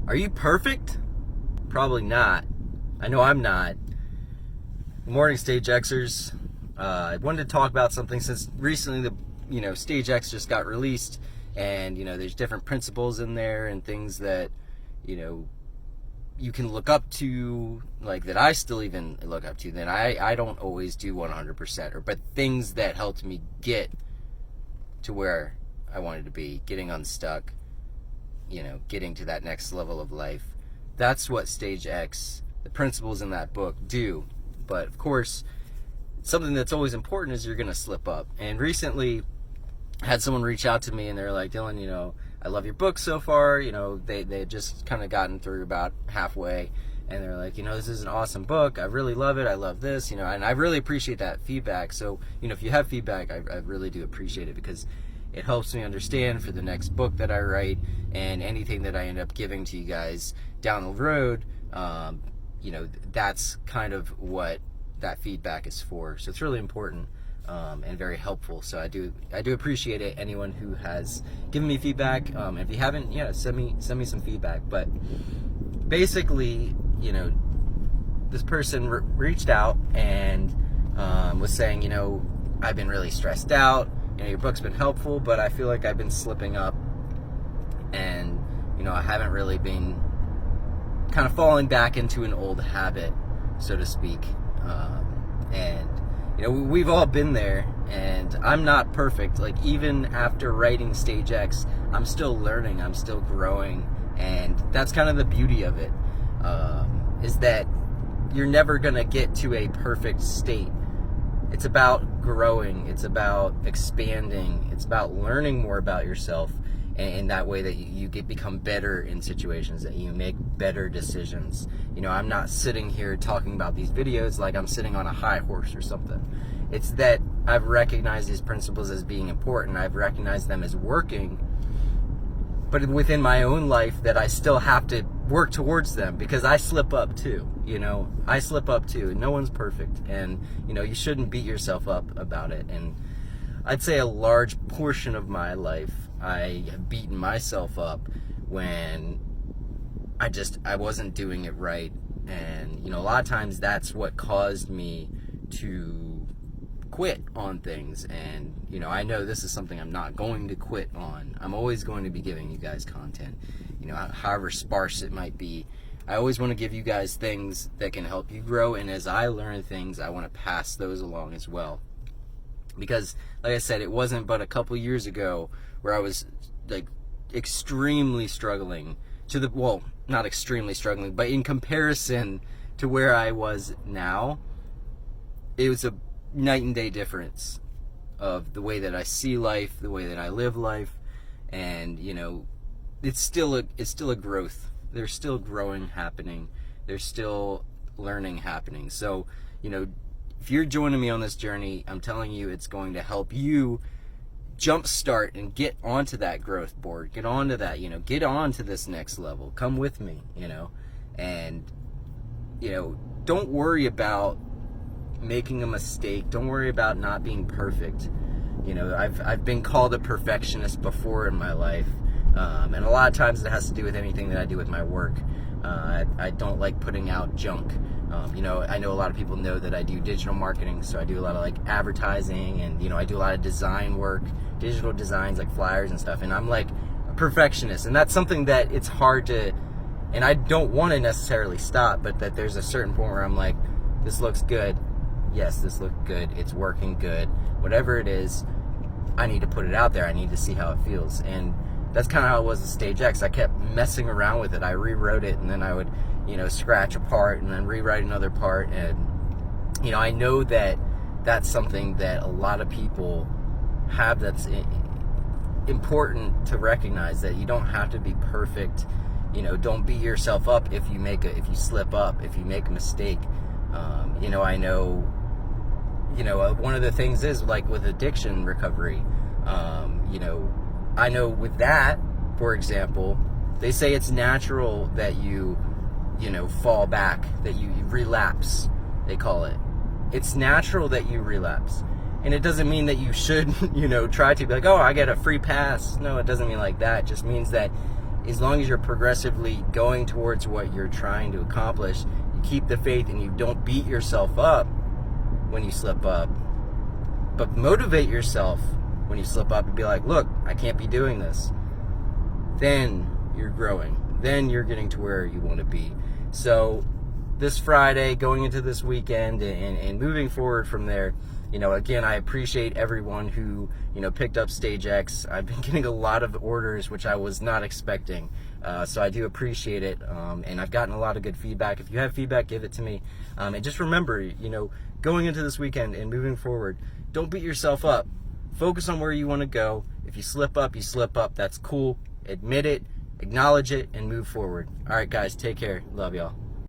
Are you perfect? Probably not. I know I'm not. Good morning, Stagexers. I wanted to talk about something since recently the Stagex just got released, and there's different principles in there and things that you can look up to, like that I still even look up to, that I don't always do 100%, but things that helped me get to where I wanted to be, getting unstuck, getting to that next level of life. That's what stagex, the principles in that book, do. But of course, something that's always important is you're going to slip up. And recently, I had someone reach out to me and they're like, Dylan, I love your book so far. They had just kind of gotten through about halfway, and they're like, this is an awesome book. I really love it. I love this, and I really appreciate that feedback. So, if you have feedback, I really do appreciate it, because it helps me understand for the next book that I write and anything that I end up giving to you guys down the road. That's kind of what that feedback is for. So it's really important and very helpful. So I do appreciate it. Anyone who has given me feedback, if you haven't, send me some feedback. But basically, this person reached out and was saying, I've been really stressed out. Your book's been helpful, but I feel like I've been slipping up, and I haven't really been kind of falling back into an old habit, so to speak. And we've all been there, and I'm not perfect. Like, even after writing stagex, I'm still learning, I'm still growing, and that's kind of the beauty of it, is that you're never gonna get to a perfect state. It's about growing, it's about expanding, it's about learning more about yourself, and that way that you become better in situations, that you make better decisions. I'm not sitting here talking about these videos like I'm sitting on a high horse or something. It's that I've recognized these principles as being important, I've recognized them as working, but within my own life that I still have to work towards them, because I slip up too. I slip up too. No one's perfect, and you shouldn't beat yourself up about it. And I'd say a large portion of my life I have beaten myself up when I wasn't doing it right. And a lot of times that's what caused me to quit on things. And I know this is something I'm not going to quit on. I'm always going to be giving you guys content, however sparse it might be. I always want to give you guys things that can help you grow, and as I learn things, I want to pass those along as well. Because, like I said, it wasn't but a couple years ago where I was like extremely struggling not extremely struggling, but in comparison to where I was now, it was a night and day difference of the way that I see life, the way that I live life, and it's still a growth. There's still growing happening. There's still learning happening. So, if you're joining me on this journey, I'm telling you, it's going to help you jumpstart and get onto that growth board. Get onto that, get on to this next level. Come with me, and, don't worry about making a mistake. Don't worry about not being perfect. I've been called a perfectionist before in my life. And a lot of times it has to do with anything that I do with my work. I don't like putting out junk. I know a lot of people know that I do digital marketing, so I do a lot of like advertising, and I do a lot of design work, digital designs like flyers and stuff, and I'm like a perfectionist, and that's something that it's hard to, and I don't want to necessarily stop, but that there's a certain point where I'm like, this looks good, yes, this looks good, it's working good, whatever it is, I need to put it out there, I need to see how it feels. And that's kind of how it was with stagex. I kept messing around with it. I rewrote it, and then I would scratch a part and then rewrite another part. And I know that that's something that a lot of people have, that's important to recognize, that you don't have to be perfect. Don't beat yourself up if you slip up, if you make a mistake. I know one of the things is like with addiction recovery, I know with that, for example, they say it's natural that you fall back, that you relapse, they call it. It's natural that you relapse. And it doesn't mean that you should, try to be like, oh, I get a free pass. No, it doesn't mean like that. It just means that as long as you're progressively going towards what you're trying to accomplish, you keep the faith and you don't beat yourself up when you slip up, but motivate yourself when you slip up and be like, look, I can't be doing this. Then you're growing. Then you're getting to where you want to be. So this Friday, going into this weekend and moving forward from there, again, I appreciate everyone who, picked up stagex. I've been getting a lot of orders, which I was not expecting. So I do appreciate it. And I've gotten a lot of good feedback. If you have feedback, give it to me. And just remember, going into this weekend and moving forward, don't beat yourself up. Focus on where you want to go. If you slip up, you slip up. That's cool. Admit it, acknowledge it, and move forward. All right, guys, take care. Love y'all.